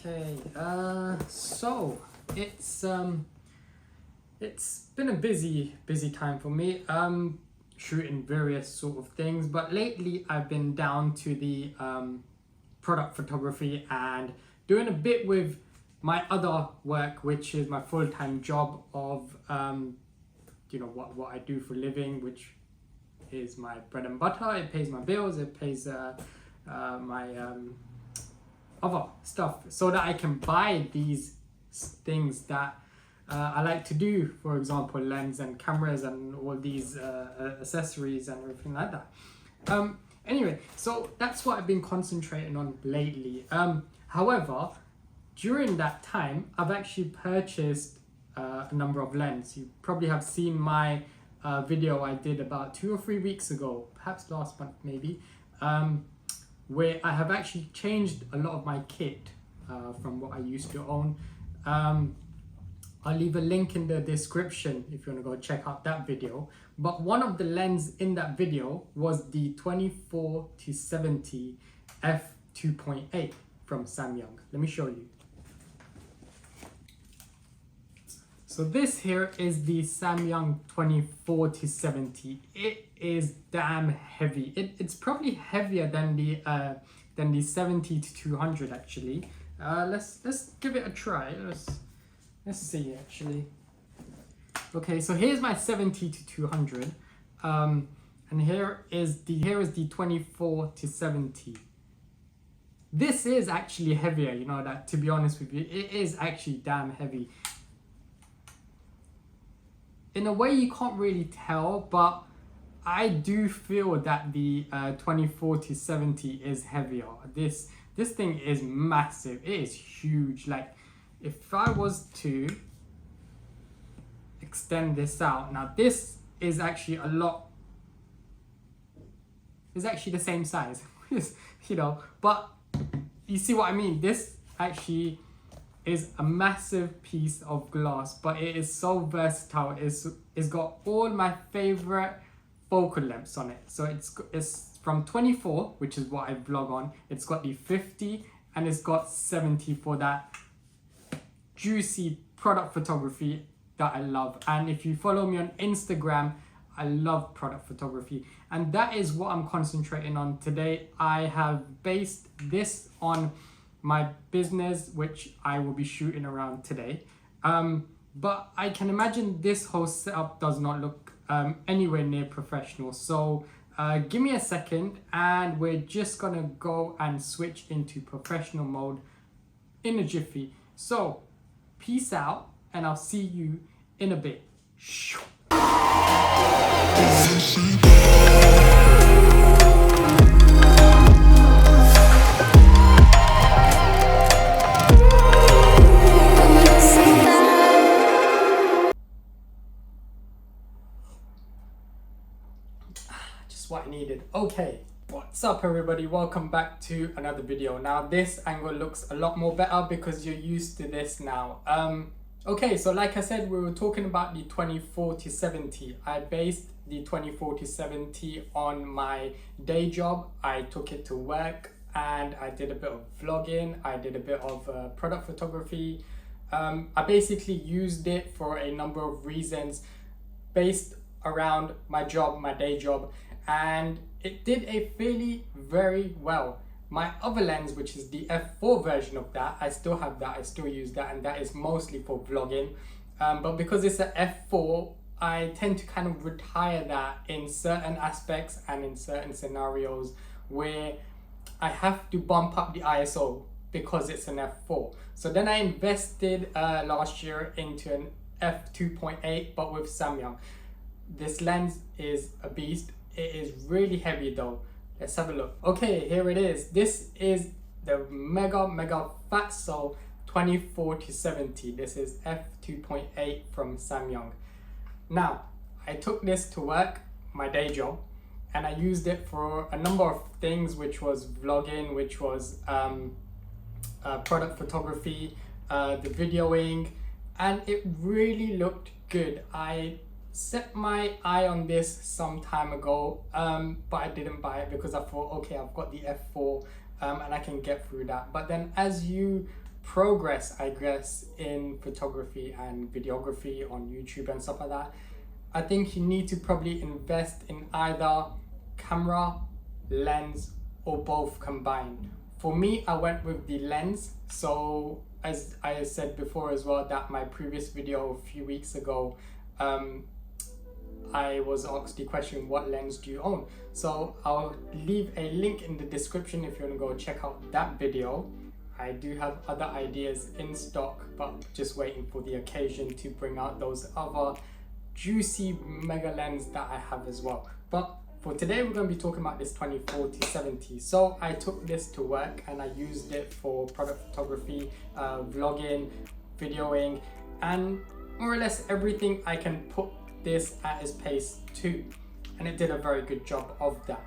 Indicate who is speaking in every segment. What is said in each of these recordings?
Speaker 1: Okay, so it's been a busy time for me. Shooting various sort of things, but lately I've been down to the product photography and doing a bit with my other work, which is my full-time job of what I do for a living, which is my bread and butter. It pays my bills, it pays my other stuff, so that I can buy these things that I like to do, for example lens and cameras and all these accessories and everything like that. Anyway, so that's what I've been concentrating on lately. However, during that time I've actually purchased a number of lenses. You probably have seen my video I did about 2 or 3 weeks ago, perhaps last month maybe, where I have actually changed a lot of my kit from what I used to own. I'll leave a link in the description if you want to go check out that video. But one of the lenses in that video was the 24-70 F2.8 from Samyang. Let me show you. So this here is the Samyang 24-70. It is damn heavy. It's probably heavier than the 70-200 actually. Let's give it a try. Let's see actually. Okay, so here's my 70-200, and here is the 24-70. This is actually heavier, you know that, to be honest with you. It is actually damn heavy. In a way you can't really tell, but I do feel that the 24-70 is heavier. This thing is massive. It is huge. Like, if I was to extend this out, now this is actually it's actually the same size, you know, but you see what I mean? This actually is a massive piece of glass, but it is so versatile. It's got all my favorite focal lengths on it. So it's from 24, which is what I vlog on. It's got the 50 and it's got 70 for that juicy product photography that I love. And if you follow me on Instagram, I love product photography, and that is what I'm concentrating on today. I have based this on my business, which I will be shooting around today, but I can imagine this whole setup does not look anywhere near professional. So give me a second and we're just gonna go and switch into professional mode in a jiffy. So peace out, and I'll see you in a bit. Just what I needed. Okay. What's up everybody, welcome back to another video. Now this angle looks a lot more better because you're used to this now. Okay, so like I said, we were talking about the 24-70. I based the 24-70 on my day job. I took it to work and I did a bit of vlogging. I did a bit of product photography. I basically used it for a number of reasons based around my job, my day job, and it did very well. My other lens, which is the F4 version of that, I still have that, I still use that, and that is mostly for vlogging. But because it's an F4, I tend to kind of retire that in certain aspects and in certain scenarios where I have to bump up the ISO because it's an F4. So then I invested last year into an F2.8, but with Samyang. This lens is a beast. It is really heavy though. Let's have a look. Okay, here it is. This is the mega fatso 24-70. This is F2.8 from Samyang. Now, I took this to work, my day job, and I used it for a number of things, which was vlogging, which was product photography, the videoing, and it really looked good. I set my eye on this some time ago, but I didn't buy it because I thought, okay, I've got the F4 and I can get through that. But then as you progress, I guess, in photography and videography on YouTube and stuff like that, I think you need to probably invest in either camera, lens, or both combined. For me, I went with the lens. So as I said before as well, that my previous video a few weeks ago, I was asked the question, what lens do you own? So I'll leave a link in the description if you want to go check out that video. I do have other ideas in stock, but just waiting for the occasion to bring out those other juicy mega lens that I have as well. But for today, we're going to be talking about this 20-40-70. So I took this to work and I used it for product photography, vlogging, videoing, and more or less everything I can put this at its pace to. And it did a very good job of that.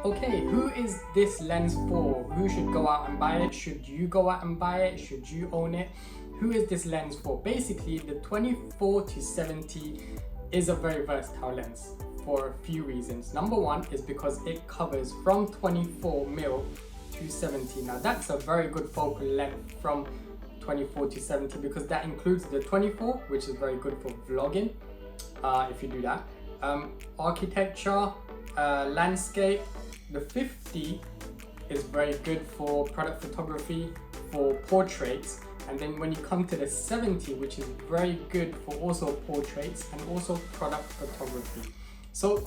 Speaker 1: Okay, who is this lens for? Who should go out and buy it? Should you go out and buy it? Should you own it? Who is this lens for? Basically, the 24-70 is a very versatile lens for a few reasons. Number one is because it covers from 24mm to 70. Now that's a very good focal length from 24-70 because that includes the 24, which is very good for vlogging, if you do that. Architecture, landscape. The 50 is very good for product photography, for portraits, and then when you come to the 70, which is very good for also portraits and also product photography. So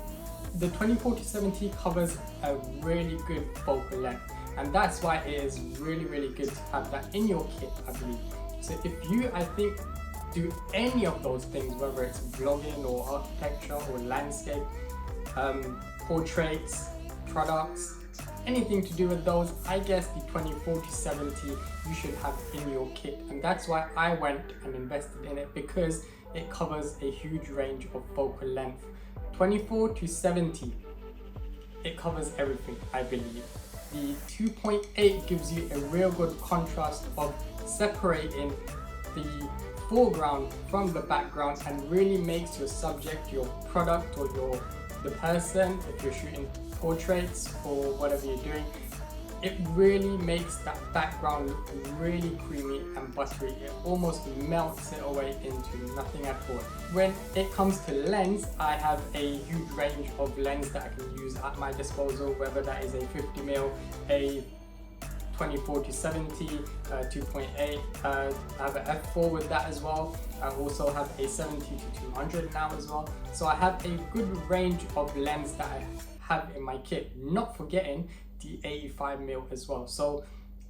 Speaker 1: the 24-70 covers a really good focal length, and that's why it is really good to have that in your kit, I believe. So if you, I think, do any of those things, whether it's vlogging or architecture or landscape, portraits, products, anything to do with those, I guess the 24-70 you should have in your kit. And that's why I went and invested in it, because it covers a huge range of focal length. 24-70, it covers everything, I believe. The 2.8 gives you a real good contrast of separating the foreground from the background and really makes your subject, your product, or the person, if you're shooting portraits or whatever you're doing, it really makes that background look really creamy and buttery. It almost melts it away into nothing at all. When it comes to lens, I have a huge range of lens that I can use at my disposal, whether that is a 50mm, a 24-70, 2.8, I have an F4 with that as well. I also have a 70-200 now as well. So I have a good range of lens that I have in my kit, not forgetting the 85mm as well. So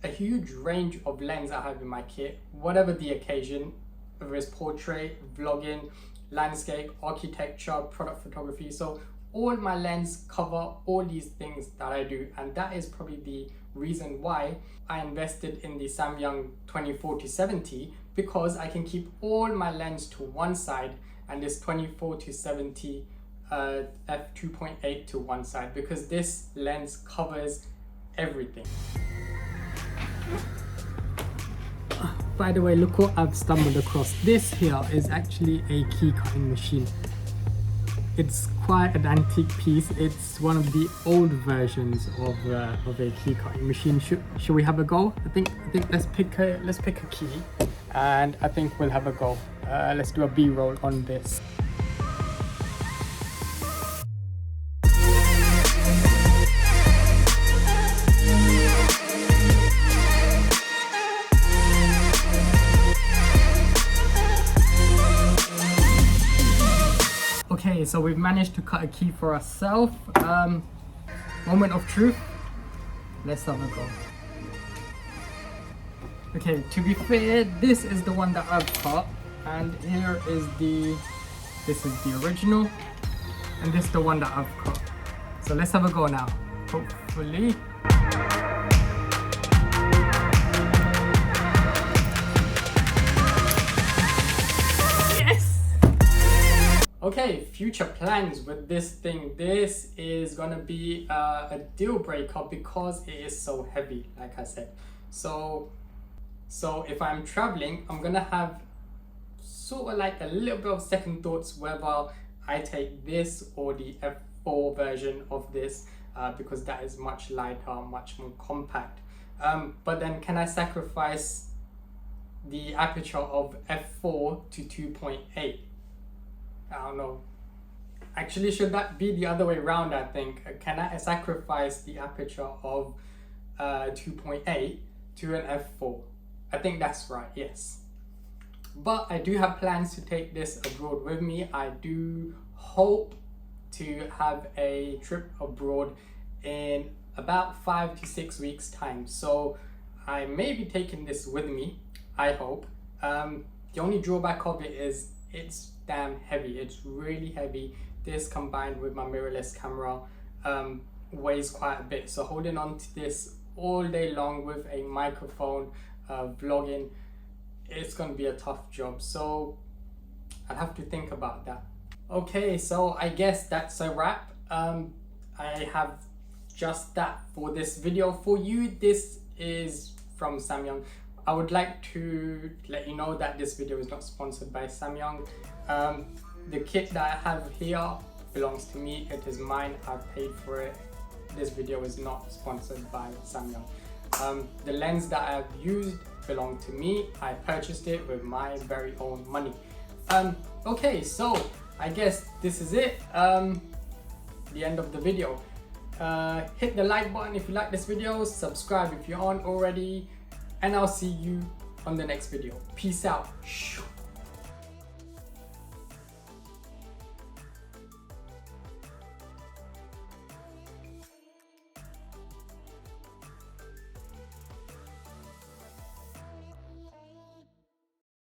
Speaker 1: a huge range of lens I have in my kit, whatever the occasion, whether it's portrait, vlogging, landscape, architecture, product photography. So all my lens cover all these things that I do, and that is probably the reason why I invested in the Samyang 24-70, because I can keep all my lens to one side and this 24-70 F2.8 to one side, because this lens covers everything. By the way, look what I've stumbled across. This here is actually a key cutting machine. It's quite an antique piece. It's one of the old versions of a key cutting machine. Should we have a go? I think let's pick a key, and I think we'll have a go. Let's do a B-roll on this. Okay, so we've managed to cut a key for ourselves. Moment of truth. Let's have a go. Okay, to be fair, this is the one that I've cut, and here is this is the original, and this is the one that I've cut. So let's have a go now. Hopefully. Okay, future plans with this thing. This is gonna be a deal breaker because it is so heavy, like I said. So if I'm traveling, I'm gonna have sort of like a little bit of second thoughts whether I take this or the F4 version of this, because that is much lighter, much more compact. But then can I sacrifice the aperture of F4 to 2.8? I don't know. Actually, should that be the other way around? I think. Can I sacrifice the aperture of 2.8 to an F4? I think that's right, yes. But I do have plans to take this abroad with me. I do hope to have a trip abroad in about 5 to 6 weeks time. So I may be taking this with me, I hope. The only drawback of it is it's damn heavy. It's really heavy. This combined with my mirrorless camera weighs quite a bit. So holding on to this all day long with a microphone, vlogging, it's gonna be a tough job. So I'll have to think about that. Okay, so I guess that's a wrap. I have just that for this video for you. This is from Samyang. I would like to let you know that this video is not sponsored by Samyang. The kit that I have here belongs to me. It is mine. I've paid for it. This video is not sponsored by Samyang. The lens that I've used belonged to me. I purchased it with my very own money. Okay, so I guess this is it. The end of the video. Hit the like button if you like this video. Subscribe if you aren't already. And I'll see you on the next video. Peace out.